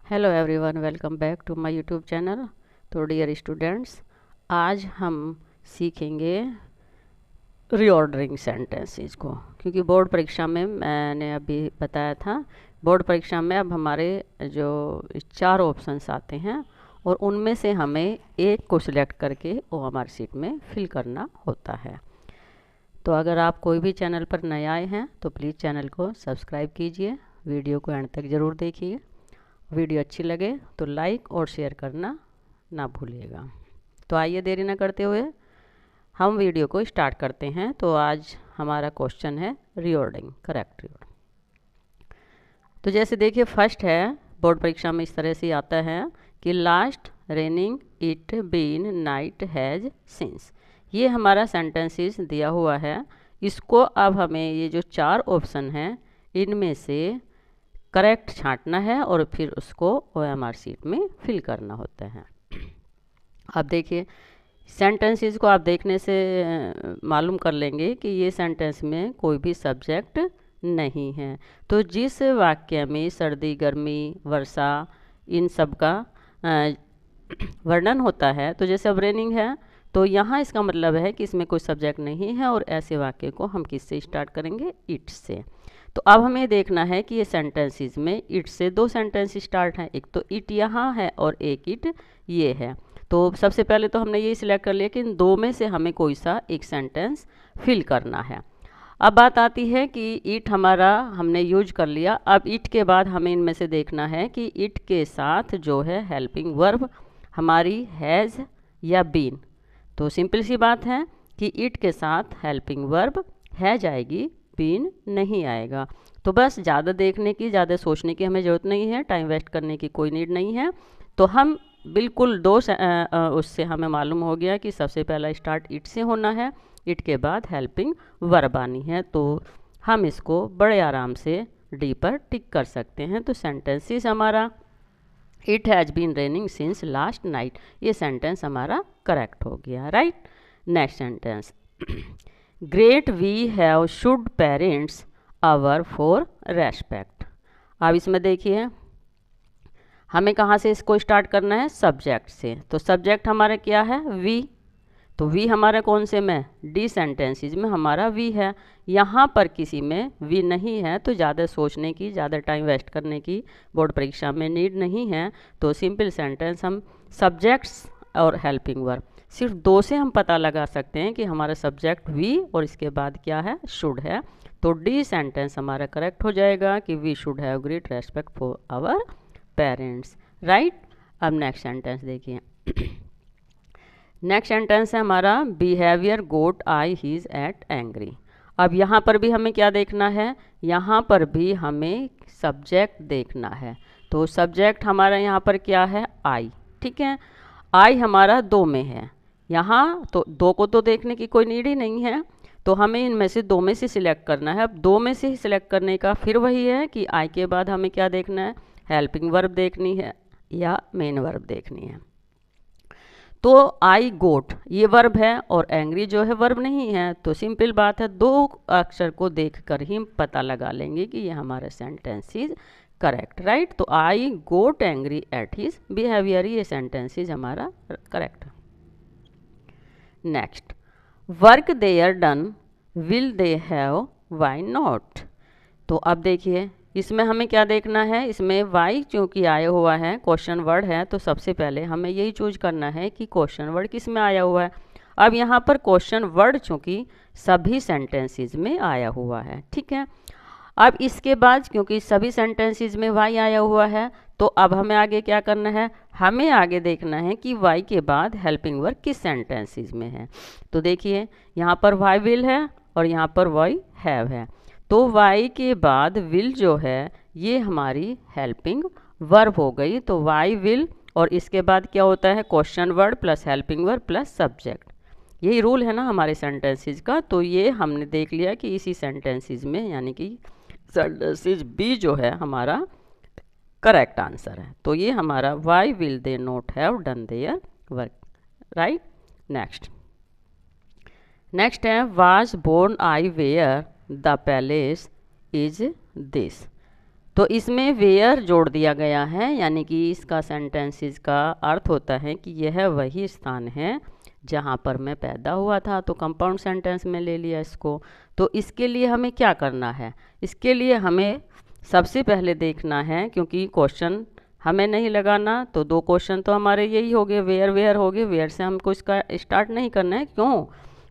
Hello everyone, welcome back to my YouTube channel. तो dear students, आज हम सीखेंगे रीऑर्डरिंग सेंटेंसेस को, क्योंकि बोर्ड परीक्षा में मैंने अभी बताया था, बोर्ड परीक्षा में अब हमारे जो 4 ऑप्शंस आते हैं और उनमें से हमें एक को सिलेक्ट करके OMR शीट में फिल करना होता है। तो अगर आप कोई भी चैनल पर नए आए हैं तो प्लीज़ चैनल को सब्सक्राइब कीजिए, वीडियो को एंड तक ज़रूर देखिए। वीडियो अच्छी लगे तो लाइक और शेयर करना ना भूलिएगा। तो आइए देरी ना करते हुए हम वीडियो को स्टार्ट करते हैं। तो आज हमारा क्वेश्चन है रीऑर्डरिंग, करेक्ट रीऑर्डरिंग। तो जैसे देखिए, फर्स्ट है, बोर्ड परीक्षा में इस तरह से आता है कि last raining it been night has since. ये हमारा सेंटेंसेस दिया हुआ है। इसको अब हमें ये जो 4 ऑप्शन हैं इनमें से करेक्ट छांटना है और फिर उसको OMR शीट में फिल करना होता है। अब देखिए, सेंटेंसेस को आप देखने से मालूम कर लेंगे कि ये सेंटेंस में कोई भी सब्जेक्ट नहीं है। तो जिस वाक्य में सर्दी, गर्मी, वर्षा इन सब का वर्णन होता है, तो जैसे अब रेनिंग है तो यहाँ इसका मतलब है कि इसमें कोई सब्जेक्ट नहीं है और ऐसे वाक्य को हम किससे स्टार्ट करेंगे? इट से। तो अब हमें देखना है कि ये सेंटेंसेस में इट से 2 सेंटेंस स्टार्ट हैं, एक तो इट यहाँ है और एक इट ये है। तो सबसे पहले तो हमने ये सिलेक्ट कर लिया कि इन 2 में से हमें कोई सा एक सेंटेंस फिल करना है। अब बात आती है कि इट हमारा हमने यूज कर लिया। अब इट के बाद हमें इनमें से देखना है कि इट के साथ जो है हेल्पिंग वर्ब हमारी हैज़ या बीन। तो सिंपल सी बात है कि इट के साथ हेल्पिंग वर्ब हैज़ आएगी, बीन नहीं आएगा। तो बस ज़्यादा देखने की, ज़्यादा सोचने की हमें ज़रूरत नहीं है, टाइम वेस्ट करने की कोई नीड नहीं है। तो हम बिल्कुल उससे हमें मालूम हो गया कि सबसे पहला स्टार्ट इट से होना है, इट के बाद हेल्पिंग वर्ब आनी है। तो हम इसको बड़े आराम से डी पर टिक कर सकते हैं। तो सेंटेंसेस हमारा it has been raining since last night, ये सेंटेंस हमारा करेक्ट हो गया, right. Next sentence, great we have should parents our for respect. अब इसमें देखिए, हमें कहाँ से इसको स्टार्ट करना है? सब्जेक्ट से। तो सब्जेक्ट हमारा क्या है? वी। तो वी हमारा कौन से में? डी सेंटेंसेस में हमारा वी है। यहाँ पर किसी में वी नहीं है, तो ज़्यादा सोचने की, ज़्यादा टाइम वेस्ट करने की बोर्ड परीक्षा में नीड नहीं है। तो सिंपल सेंटेंस हम सब्जेक्ट्स और हेल्पिंग वर्ब सिर्फ 2 से हम पता लगा सकते हैं कि हमारा सब्जेक्ट वी और इसके बाद क्या है? शुड है। तो डी सेंटेंस हमारा करेक्ट हो जाएगा कि we should have great respect for our parents, right. अब नेक्स्ट सेंटेंस देखिए। नेक्स्ट सेंटेंस है हमारा behaviour got I his at angry. अब यहाँ पर भी हमें क्या देखना है? यहाँ पर भी हमें सब्जेक्ट देखना है। तो सब्जेक्ट हमारा यहाँ पर क्या है? आई, ठीक है। आई हमारा 2 में है। यहाँ तो 2 को तो देखने की कोई नीड ही नहीं है, तो हमें इनमें से 2 में से सिलेक्ट करना है। अब 2 में से ही सिलेक्ट करने का फिर वही है कि आई के बाद हमें क्या देखना है? हेल्पिंग वर्ब देखनी है या मेन वर्ब देखनी है। तो आई गोट ये वर्ब है और एंग्री जो है वर्ब नहीं है। तो सिंपल बात है, 2 अक्षर को देखकर ही पता लगा लेंगे कि ये हमारा सेंटेंस इज करेक्ट, राइट। तो I got angry at his behaviour, ये सेंटेंस इज हमारा correct. Next, work their done will they have why not. तो अब देखिए, इसमें हमें क्या देखना है? इसमें वाई चूँकि आया हुआ है, क्वेश्चन वर्ड है, तो सबसे पहले हमें यही चूज करना है कि क्वेश्चन वर्ड किस में आया हुआ है। अब यहाँ पर क्वेश्चन वर्ड चूँकि सभी सेंटेंसेस में आया हुआ है, ठीक है। अब इसके बाद क्योंकि सभी सेंटेंसेस में वाई आया हुआ है, तो अब हमें आगे क्या करना है? हमें आगे देखना है कि वाई के बाद हेल्पिंग वर्ब किस सेंटेंसेस में है। तो देखिए, यहाँ पर वाई विल है और यहाँ पर वाई हैव है। तो वाई के बाद विल जो है ये हमारी हेल्पिंग वर्ब हो गई। तो वाई विल और इसके बाद क्या होता है? Question word plus helping verb plus subject. यही रूल है ना हमारे सेंटेंसेस का। तो ये हमने देख लिया कि इसी सेंटेंसेस में, यानी कि सेंटेंसेस बी जो है हमारा करेक्ट आंसर है। तो ये हमारा why will they not have done their work, right. Next है was born I where the palace is this. तो इसमें वेयर जोड़ दिया गया है, यानी कि इसका सेंटेंसेस का अर्थ होता है कि यह वही स्थान है जहाँ पर मैं पैदा हुआ था। तो कंपाउंड सेंटेंस में ले लिया इसको। तो इसके लिए हमें क्या करना है, इसके लिए हमें सबसे पहले देखना है, क्योंकि क्वेश्चन हमें नहीं लगाना, तो दो क्वेश्चन तो हमारे यही हो गए, वेयर वेयर हो गए, वेयर से हमको इसका स्टार्ट नहीं करना है। क्यों?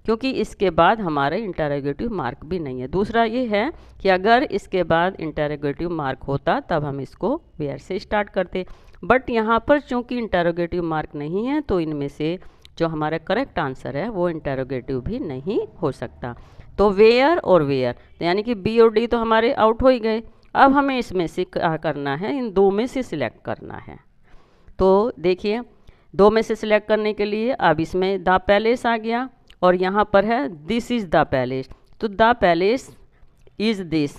क्योंकि इसके बाद हमारे इंटरोगेटिव मार्क भी नहीं है। दूसरा ये है कि अगर इसके बाद इंटरोगेटिव मार्क होता तब हम इसको वेयर से स्टार्ट करते, बट यहाँ पर चूंकि इंटरोगेटिव मार्क नहीं है तो इनमें से जो हमारा करेक्ट आंसर है वो इंटरोगेटिव भी नहीं हो सकता। तो वेयर और वेयर, यानी कि बी और डी तो हमारे आउट हो ही गए। अब हमें इसमें से क्या करना है, इन दो में से सिलेक्ट करना है। तो देखिए, दो में से सिलेक्ट करने के लिए अब इसमें द पैलेस आ गया और यहाँ पर है दिस इज़ द पैलेस। तो the palace is this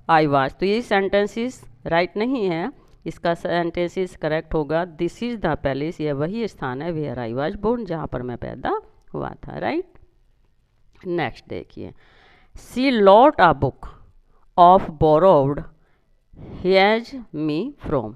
I was, तो ये सेंटेंसेस राइट नहीं है, इसका सेंटेंसेस करेक्ट होगा दिस इज़ द पैलेस, यह वही स्थान है वेयर आई वाज बोर्न, जहाँ पर मैं पैदा हुआ था। राइट। नेक्स्ट देखिए, सी lot a book of borrowed has me from.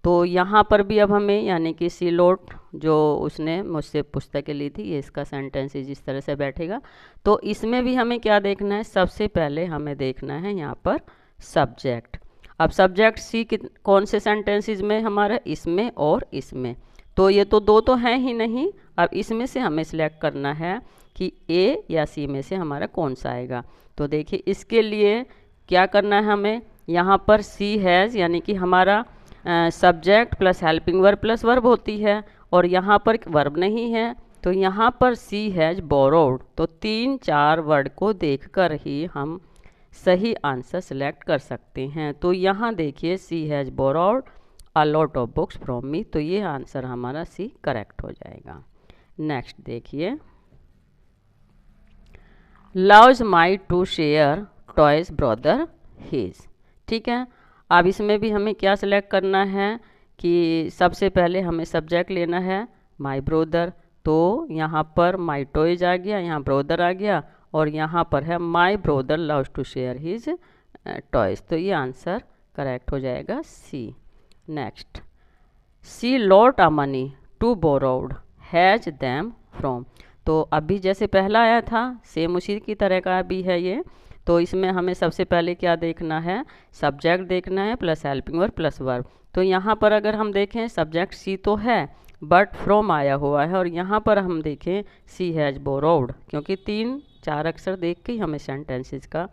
तो यहाँ पर भी अब हमें, यानी कि सी लॉट जो उसने मुझसे पुस्तकें ली थी, ये इसका सेंटेंस इस तरह से बैठेगा। तो इसमें भी हमें क्या देखना है, सबसे पहले हमें देखना है यहाँ पर सब्जेक्ट। अब सब्जेक्ट सी कौन से सेंटेंसेस में हमारा, इसमें और इसमें। तो ये तो दो तो हैं ही नहीं, अब इसमें से हमें सिलेक्ट करना है कि ए या सी में से हमारा कौन सा आएगा। तो देखिए, इसके लिए क्या करना है हमें, यहाँ पर सी हैज़, यानी कि हमारा subject plus helping verb plus verb होती है, और यहाँ पर वर्ब नहीं है, तो यहाँ पर सी हैज़ बोरोड। तो 3-4 वर्ड को देखकर ही हम सही आंसर सेलेक्ट कर सकते हैं। तो यहाँ देखिए, she has borrowed a lot of books from me, तो ये आंसर हमारा सी करेक्ट हो जाएगा। नेक्स्ट देखिए, loves my to share toys brother his. ठीक है, अब इसमें भी हमें क्या सिलेक्ट करना है कि सबसे पहले हमें सब्जेक्ट लेना है माई ब्रोदर। तो यहाँ पर माई टॉयज आ गया, यहाँ ब्रोदर आ गया, और यहाँ पर है my brother loves to share his toys, तो ये आंसर करेक्ट हो जाएगा C. Next, she lot a money to borrowed has them from. तो अभी जैसे पहला आया था सेम उसी की तरह का भी है ये। तो इसमें हमें सबसे पहले क्या देखना है, सब्जेक्ट देखना है plus helping verb plus verb. तो यहाँ पर अगर हम देखें सब्जेक्ट सी तो है बट फ्रॉम आया हुआ है, और यहाँ पर हम देखें सी हैज़ बोरोड, क्योंकि 3-4 अक्षर देख के ही हमें सेंटेंसेस का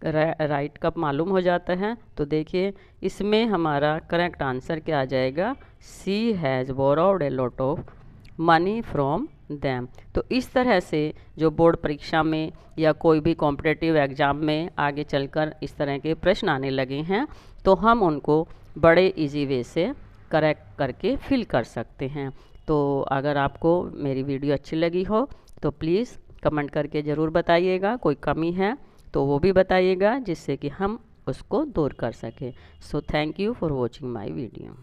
राइट का मालूम हो जाता है। तो देखिए, इसमें हमारा करेक्ट आंसर क्या आ जाएगा, she has borrowed a lot of money from them. तो इस तरह से जो बोर्ड परीक्षा में या कोई भी कॉम्पिटिटिव एग्ज़ाम में आगे चलकर इस तरह के प्रश्न आने लगे हैं, तो हम उनको बड़े इजी वे से करेक्ट करके फिल कर सकते हैं। तो अगर आपको मेरी वीडियो अच्छी लगी हो तो प्लीज़ कमेंट करके ज़रूर बताइएगा, कोई कमी है तो वो भी बताइएगा, जिससे कि हम उसको दूर कर सकें। So thank you for watching my video.